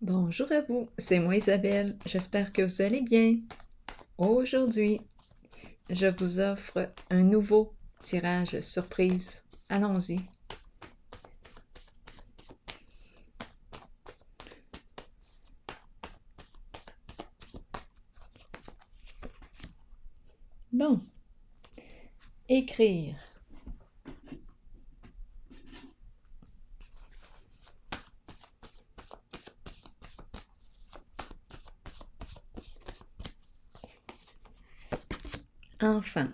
Bonjour à vous, c'est moi Isabelle, j'espère que vous allez bien. Aujourd'hui, je vous offre un nouveau tirage surprise. Allons-y. Bon, écrire. Enfant.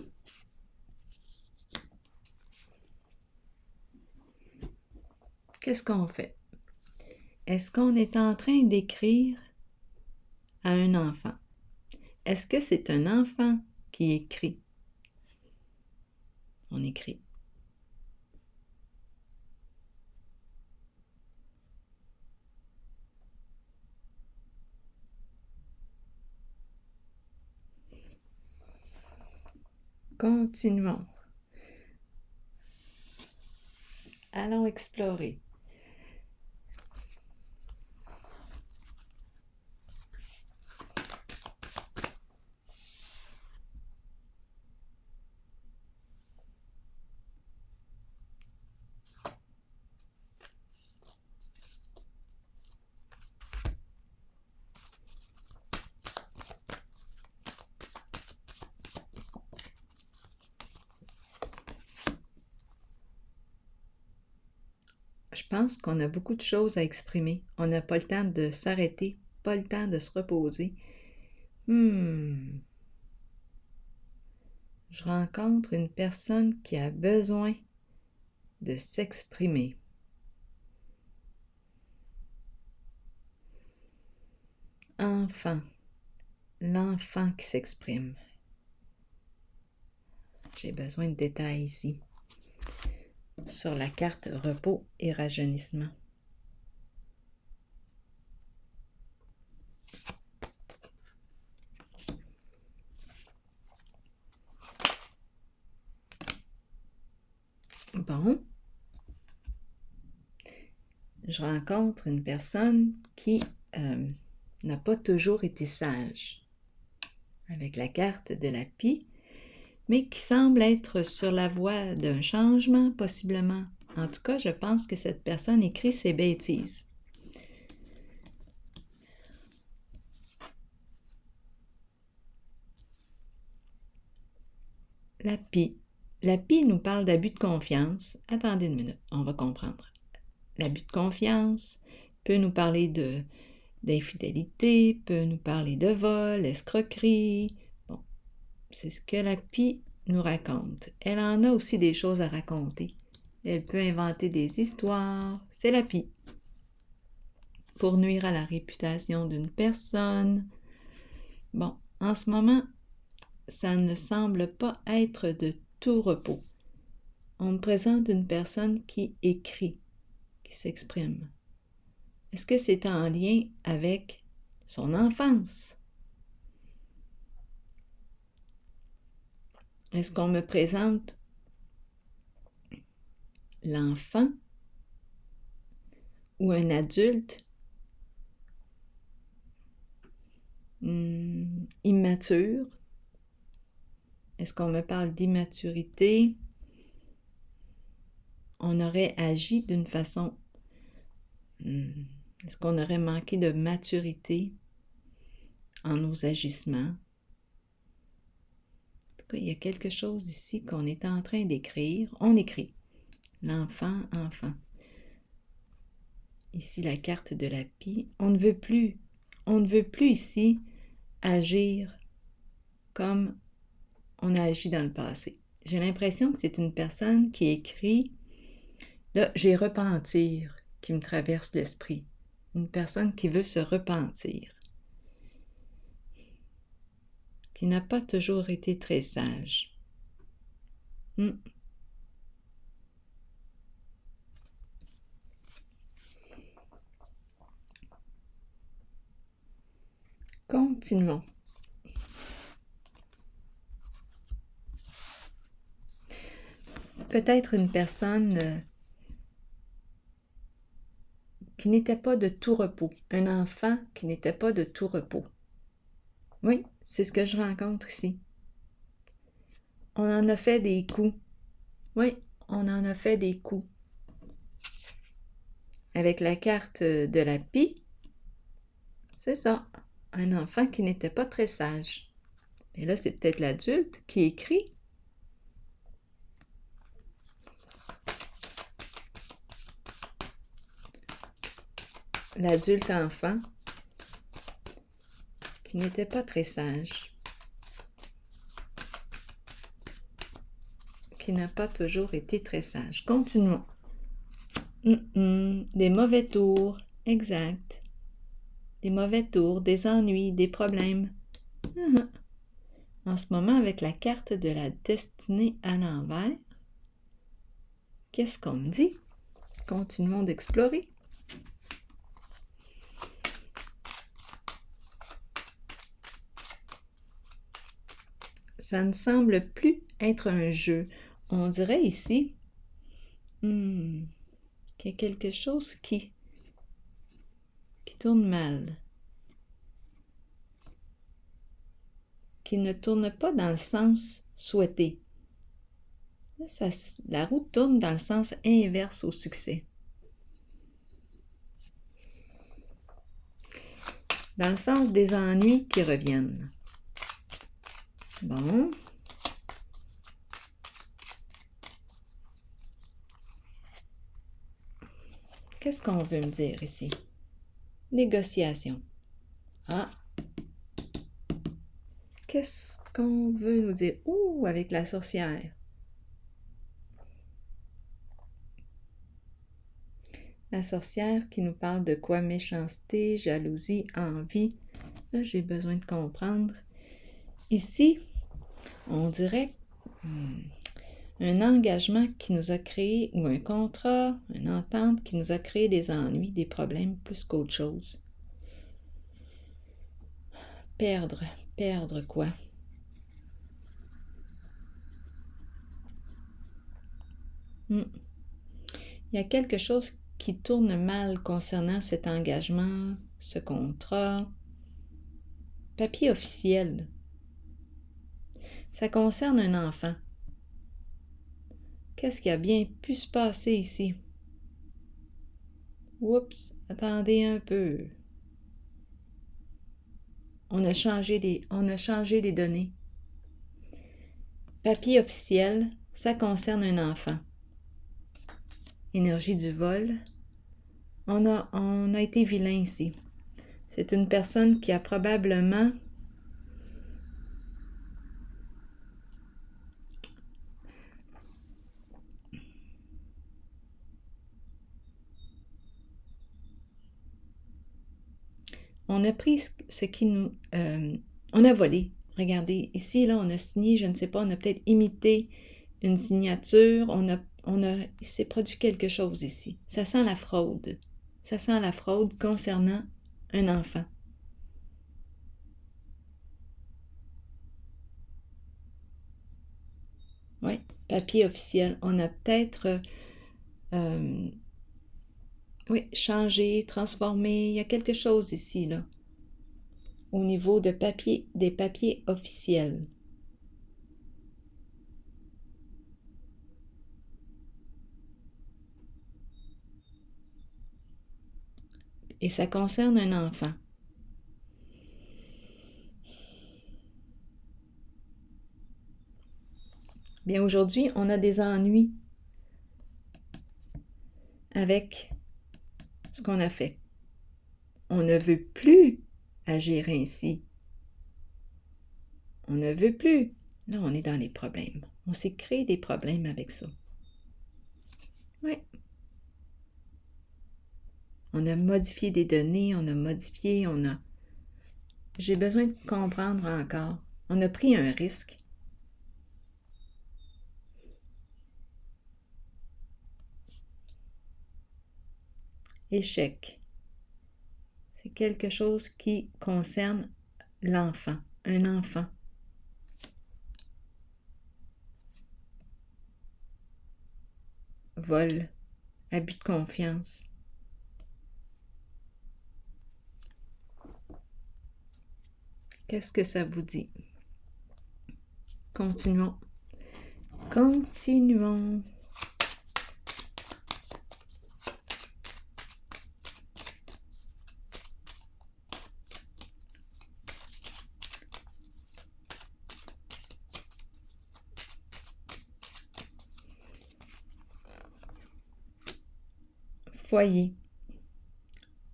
Qu'est-ce qu'on fait? Est-ce qu'on est en train d'écrire à un enfant? Est-ce que c'est un enfant qui écrit? On écrit. Continuons. Allons explorer. Je pense qu'on a beaucoup de choses à exprimer. On n'a pas le temps de s'arrêter, pas le temps de se reposer. Je rencontre une personne qui a besoin de s'exprimer. Enfant, l'enfant qui s'exprime. J'ai besoin de détails ici. Sur la carte repos et rajeunissement. Bon. Je rencontre une personne qui n'a pas toujours été sage. Avec la carte de la pie, mais qui semble être sur la voie d'un changement, possiblement. En tout cas, je pense que cette personne écrit ses bêtises. La pie. La pie nous parle d'abus de confiance. Attendez une minute, on va comprendre. L'abus de confiance peut nous parler d'infidélité, peut nous parler de vol, escroquerie. Bon, c'est ce que la pie nous raconte. Elle en a aussi des choses à raconter. Elle peut inventer des histoires. C'est la pie. Pour nuire à la réputation d'une personne. Bon, en ce moment, ça ne semble pas être de tout repos. On me présente une personne qui écrit, qui s'exprime. Est-ce que c'est en lien avec son enfance? Est-ce qu'on me présente l'enfant ou un adulte immature? Est-ce qu'on me parle d'immaturité? On aurait agi d'une façon... Est-ce qu'on aurait manqué de maturité en nos agissements? En tout cas, il y a quelque chose ici qu'on est en train d'écrire. On écrit. L'enfant, enfant. Ici, la carte de la pie. On ne veut plus ici agir comme on a agi dans le passé. J'ai l'impression que c'est une personne qui écrit. Là, j'ai repentir qui me traverse l'esprit. Une personne qui veut se repentir. Qui n'a pas toujours été très sage. Continuons. Peut-être une personne qui n'était pas de tout repos. Un enfant qui n'était pas de tout repos. Oui, c'est ce que je rencontre ici. On en a fait des coups. Oui, on en a fait des coups. Avec la carte de la pie, c'est ça. Un enfant qui n'était pas très sage. Et là, c'est peut-être l'adulte qui écrit. L'adulte enfant qui n'était pas très sage. Qui n'a pas toujours été très sage. Continuons. Des mauvais tours, exact. Des mauvais tours, des ennuis, des problèmes. En ce moment, avec la carte de la destinée à l'envers, qu'est-ce qu'on me dit? Continuons d'explorer. Ça ne semble plus être un jeu. On dirait ici qu'il y a quelque chose qui tourne mal. Qui ne tourne pas dans le sens souhaité. Là, la roue tourne dans le sens inverse au succès. Dans le sens des ennuis qui reviennent. Bon. Qu'est-ce qu'on veut me dire ici? Négociation. Ah. Qu'est-ce qu'on veut nous dire? Ouh, avec la sorcière. La sorcière qui nous parle de quoi? Méchanceté, jalousie, envie. Là, j'ai besoin de comprendre. Ici, on dirait un engagement qui nous a créé, ou un contrat, une entente qui nous a créé des ennuis, des problèmes, plus qu'autre chose. Perdre quoi? Il y a quelque chose qui tourne mal concernant cet engagement, ce contrat. Papier officiel. Ça concerne un enfant. Qu'est-ce qui a bien pu se passer ici? Oups, attendez un peu. On a changé des données. Papier officiel, ça concerne un enfant. Énergie du vol. On a été vilain ici. C'est une personne qui a probablement on a pris ce qui nous... on a volé. Regardez, ici, là, on a signé, je ne sais pas, on a peut-être imité une signature, il s'est produit quelque chose ici. Ça sent la fraude. Ça sent la fraude concernant un enfant. Oui, papier officiel. On a peut-être changé, transformé. Il y a quelque chose ici, là, au niveau des papiers officiels. Et ça concerne un enfant. Bien, aujourd'hui, on a des ennuis avec ce qu'on a fait. On ne veut plus agir ainsi. On ne veut plus. Là, on est dans les problèmes. On s'est créé des problèmes avec ça. Oui. On a modifié des données, J'ai besoin de comprendre encore. On a pris un risque. Échec. C'est quelque chose qui concerne l'enfant, un enfant. Vol, abus de confiance. Qu'est-ce que ça vous dit? Continuons. Continuons. Foyer,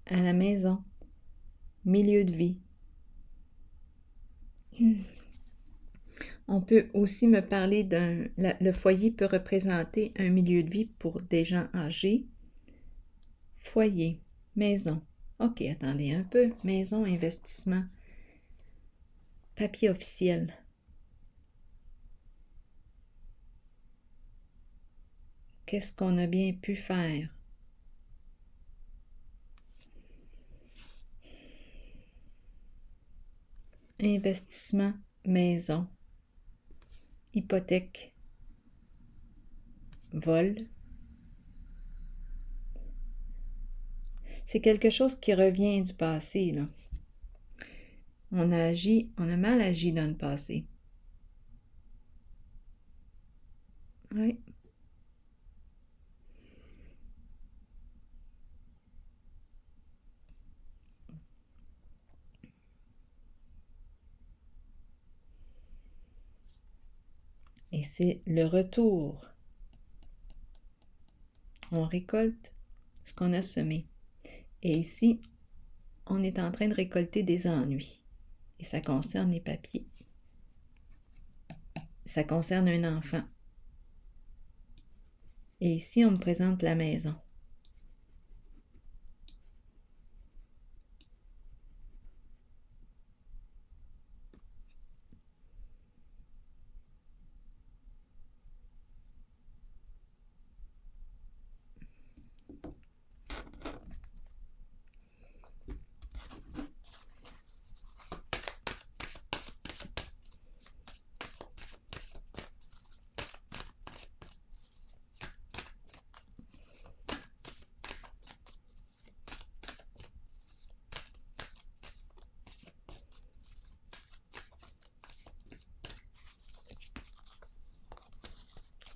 à la maison, milieu de vie. On peut aussi me parler le foyer peut représenter un milieu de vie pour des gens âgés. Foyer, maison. OK, attendez un peu. Maison, investissement. Papier officiel. Qu'est-ce qu'on a bien pu faire? Investissement, maison, hypothèque, vol. C'est quelque chose qui revient du passé, là. On a mal agi dans le passé. Oui. Et c'est le retour. On récolte ce qu'on a semé. Et ici, on est en train de récolter des ennuis. Et ça concerne les papiers. Ça concerne un enfant. Et ici, on me présente la maison.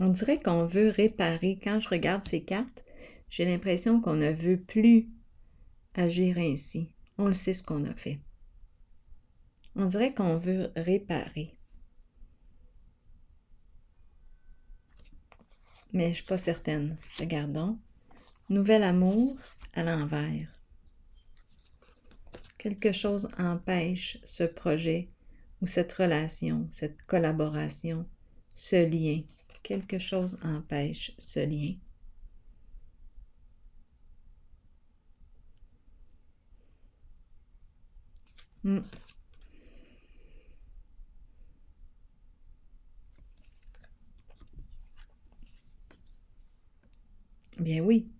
On dirait qu'on veut réparer. Quand je regarde ces cartes, j'ai l'impression qu'on ne veut plus agir ainsi. On le sait ce qu'on a fait. On dirait qu'on veut réparer. Mais je ne suis pas certaine. Regardons. Nouvel amour à l'envers. Quelque chose empêche ce projet ou cette relation, cette collaboration, ce lien. Quelque chose empêche ce lien. Bien oui.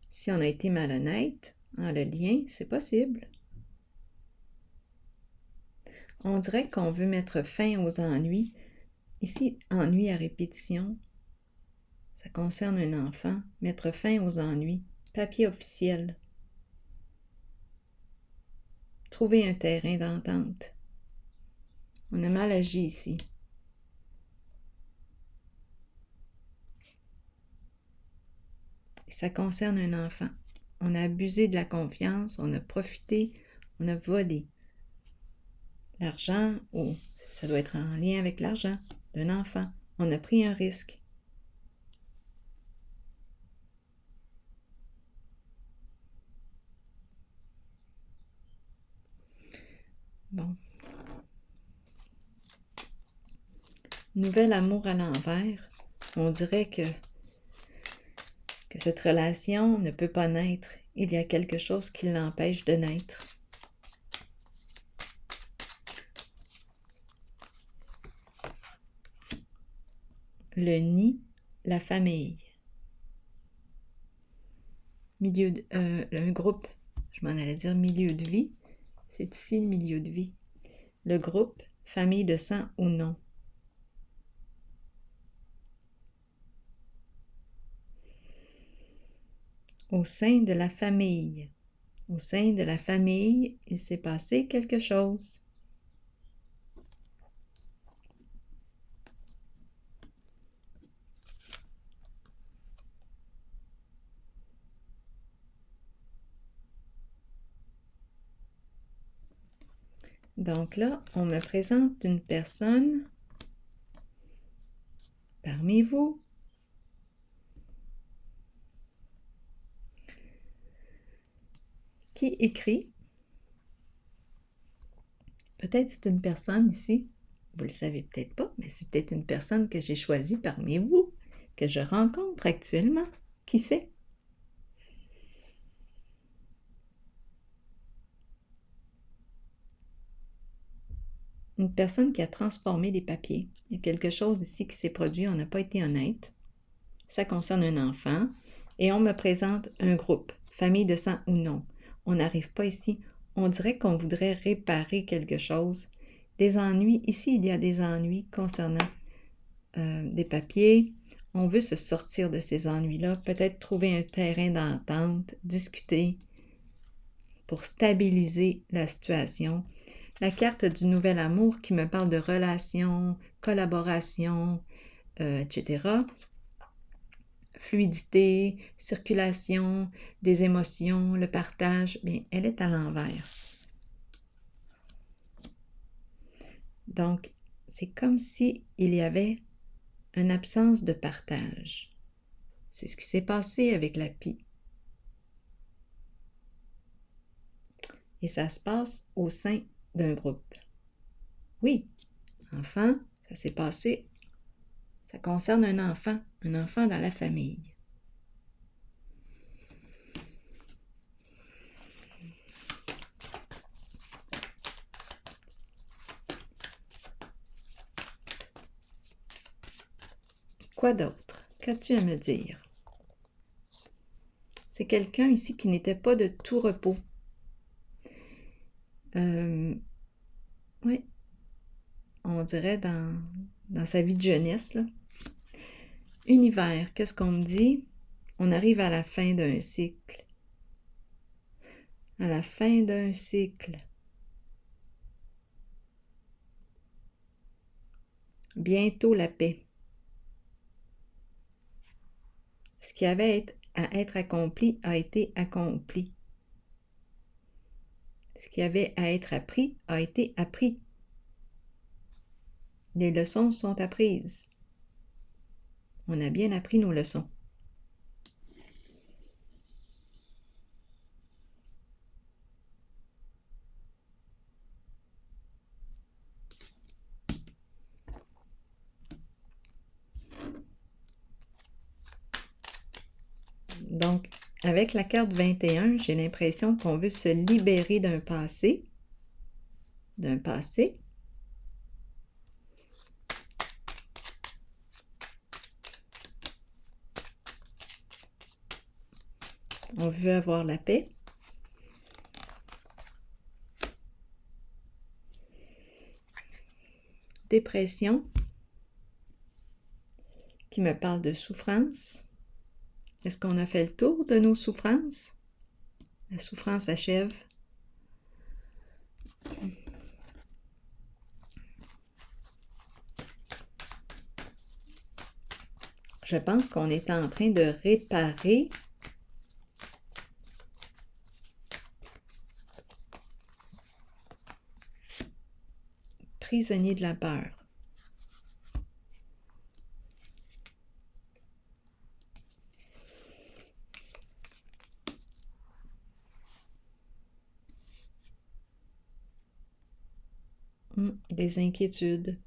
Si on a été malhonnête, le lien, c'est possible. On dirait qu'on veut mettre fin aux ennuis. Ici, ennui à répétition, ça concerne un enfant. Mettre fin aux ennuis. Papier officiel. Trouver un terrain d'entente. On a mal agi ici. Et ça concerne un enfant. On a abusé de la confiance, on a profité, on a volé. L'argent, ou ça doit être en lien avec l'argent d'un enfant. On a pris un risque. Bon. Nouvel amour à l'envers. On dirait que cette relation ne peut pas naître. Il y a quelque chose qui l'empêche de naître. Le nid, la famille. Un groupe, je m'en allais dire milieu de vie. C'est ici le milieu de vie. Le groupe, famille de sang ou non. Au sein de la famille. Au sein de la famille, il s'est passé quelque chose. Donc là, on me présente une personne parmi vous qui écrit. Peut-être c'est une personne ici, vous le savez peut-être pas, mais c'est peut-être une personne que j'ai choisie parmi vous, que je rencontre actuellement. Qui sait? Une personne qui a transformé des papiers. Il y a quelque chose ici qui s'est produit, on n'a pas été honnête. Ça concerne un enfant et on me présente un groupe, famille de sang ou non. On n'arrive pas ici. On dirait qu'on voudrait réparer quelque chose. Des ennuis. Ici, il y a des ennuis concernant des papiers. On veut se sortir de ces ennuis-là, peut-être trouver un terrain d'entente, discuter pour stabiliser la situation. La carte du nouvel amour qui me parle de relations, collaboration, etc. Fluidité, circulation des émotions, le partage, bien, elle est à l'envers. Donc, c'est comme si il y avait une absence de partage. C'est ce qui s'est passé avec la pie. Et ça se passe au sein d'un groupe. Oui, enfant, ça s'est passé, ça concerne un enfant dans la famille. Quoi d'autre? Qu'as-tu à me dire? C'est quelqu'un ici qui n'était pas de tout repos. Oui, on dirait dans sa vie de jeunesse, là. Univers, qu'est-ce qu'on me dit? On arrive à la fin d'un cycle. À la fin d'un cycle. Bientôt la paix. Ce qui avait à être accompli a été accompli. Ce qui avait à être appris a été appris. Les leçons sont apprises. On a bien appris nos leçons. Donc, avec la carte 21, j'ai l'impression qu'on veut se libérer d'un passé. On veut avoir la paix. Dépression, qui me parle de souffrance. Est-ce qu'on a fait le tour de nos souffrances? La souffrance achève. Je pense qu'on est en train de réparer prisonnier de la peur. Des inquiétudes.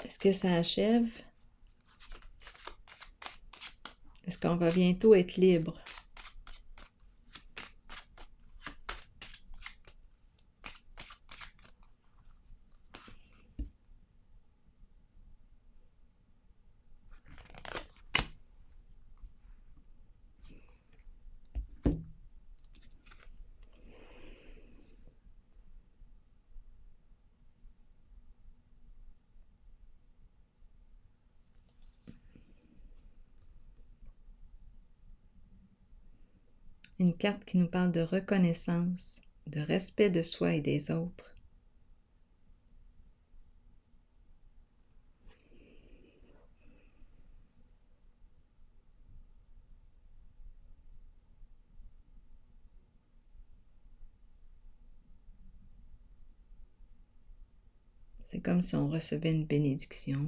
Est-ce que ça achève? Est-ce qu'on va bientôt être libre? une carte qui nous parle de reconnaissance, de respect de soi et des autres. C'est comme si on recevait une bénédiction.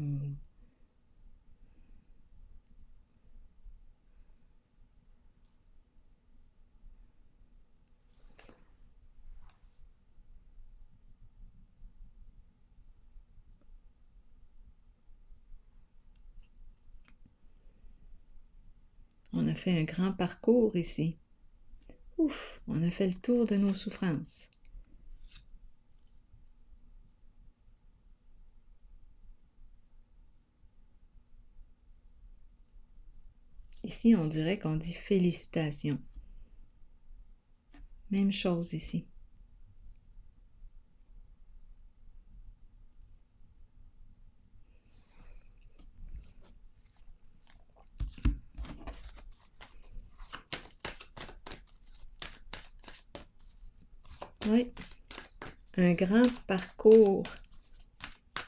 On a fait un grand parcours ici. Ouf, on a fait le tour de nos souffrances. Ici, on dirait qu'on dit félicitations. Même chose ici. Oui, un grand parcours,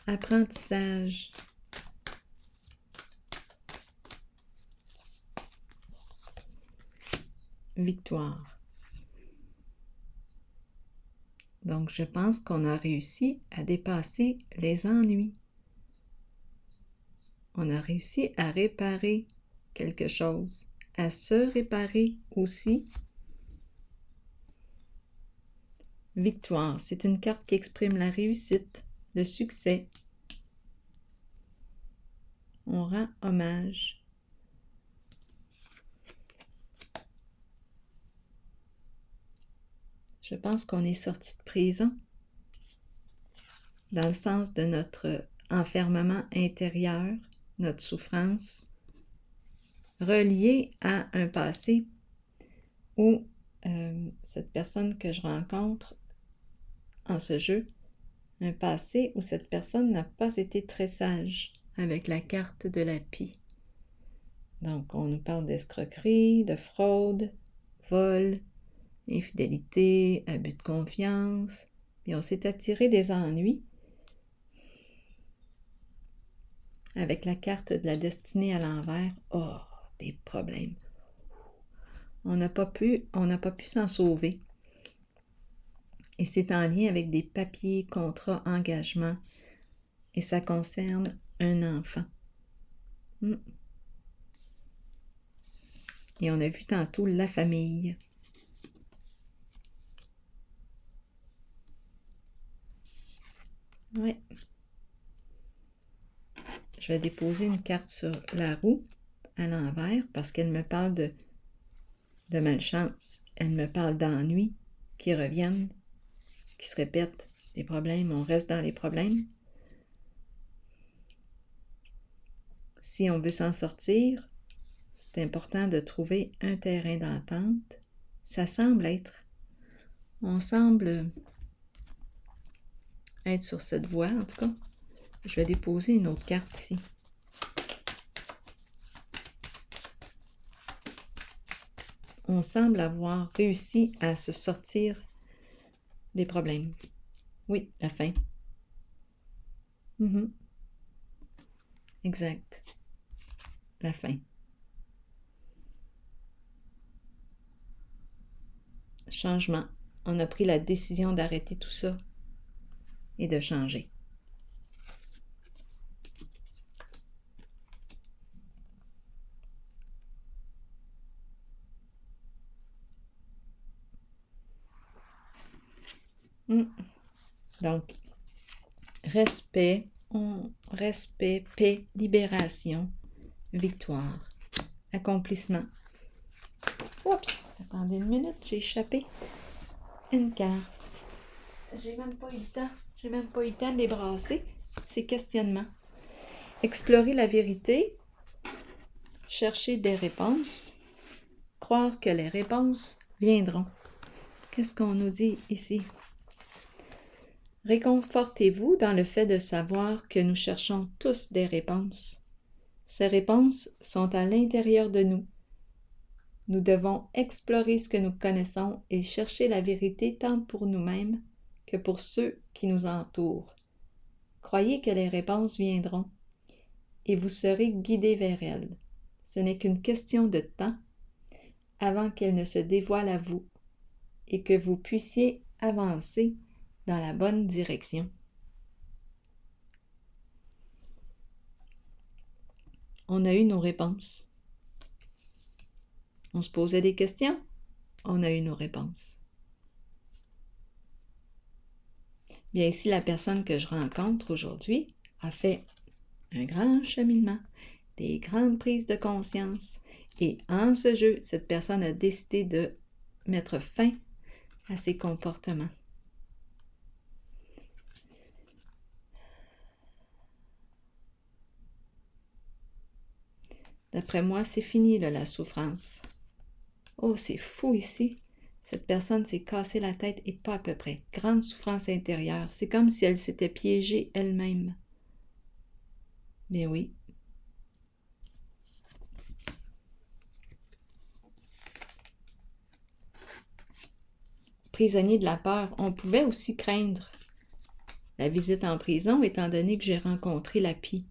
apprentissage. Victoire. Donc, je pense qu'on a réussi à dépasser les ennuis. On a réussi à réparer quelque chose, à se réparer aussi. Victoire, c'est une carte qui exprime la réussite, le succès. On rend hommage. Je pense qu'on est sorti de prison, dans le sens de notre enfermement intérieur, notre souffrance, reliée à un passé où cette personne que je rencontre en ce jeu, un passé où cette personne n'a pas été très sage avec la carte de la pie. Donc, on nous parle d'escroquerie, de fraude, vol, infidélité, abus de confiance, puis on s'est attiré des ennuis avec la carte de la destinée à l'envers. Oh, des problèmes. On n'a pas pu s'en sauver. Et c'est en lien avec des papiers, contrats, engagements, et ça concerne un enfant. Et on a vu tantôt la famille. Ouais. Je vais déposer une carte sur la roue à l'envers parce qu'elle me parle de malchance. Elle me parle d'ennuis qui reviennent, qui se répètent, des problèmes. On reste dans les problèmes. Si on veut s'en sortir, c'est important de trouver un terrain d'entente. Ça semble être. On semble être sur cette voie, en tout cas. Je vais déposer une autre carte ici. On semble avoir réussi à se sortir des problèmes. Oui, la fin. Exact. La fin. Changement. On a pris la décision d'arrêter tout ça et de changer. Donc, respect, paix, libération, victoire, accomplissement. Oups, attendez une minute, j'ai échappé une carte. J'ai même pas eu le temps de les brasser. C'est questionnement. Explorer la vérité, chercher des réponses, croire que les réponses viendront. Qu'est-ce qu'on nous dit ici? Réconfortez-vous dans le fait de savoir que nous cherchons tous des réponses. Ces réponses sont à l'intérieur de nous. Nous devons explorer ce que nous connaissons et chercher la vérité tant pour nous-mêmes que pour ceux qui nous entourent. Croyez que les réponses viendront et vous serez guidés vers elles. Ce n'est qu'une question de temps avant qu'elles ne se dévoilent à vous et que vous puissiez avancer dans la bonne direction. On a eu nos réponses. On se posait des questions, on a eu nos réponses. Bien, ici, la personne que je rencontre aujourd'hui a fait un grand cheminement, des grandes prises de conscience. Et en ce jeu, cette personne a décidé de mettre fin à ses comportements. D'après moi, c'est fini là, la souffrance. Oh, c'est fou ici. Cette personne s'est cassée la tête et pas à peu près. Grande souffrance intérieure. C'est comme si elle s'était piégée elle-même. Mais oui. Prisonnier de la peur, on pouvait aussi craindre la visite en prison étant donné que j'ai rencontré la PI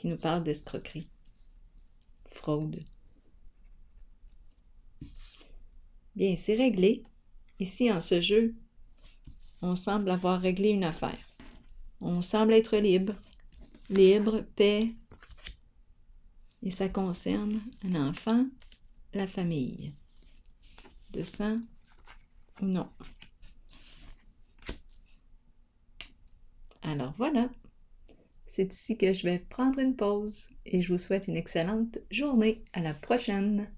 qui nous parle d'escroquerie, fraude. Bien, c'est réglé. Ici, en ce jeu, on semble avoir réglé une affaire. On semble être libre. Libre, paix. Et ça concerne un enfant, la famille. De sang ou non. Alors voilà. C'est ici que je vais prendre une pause et je vous souhaite une excellente journée. À la prochaine!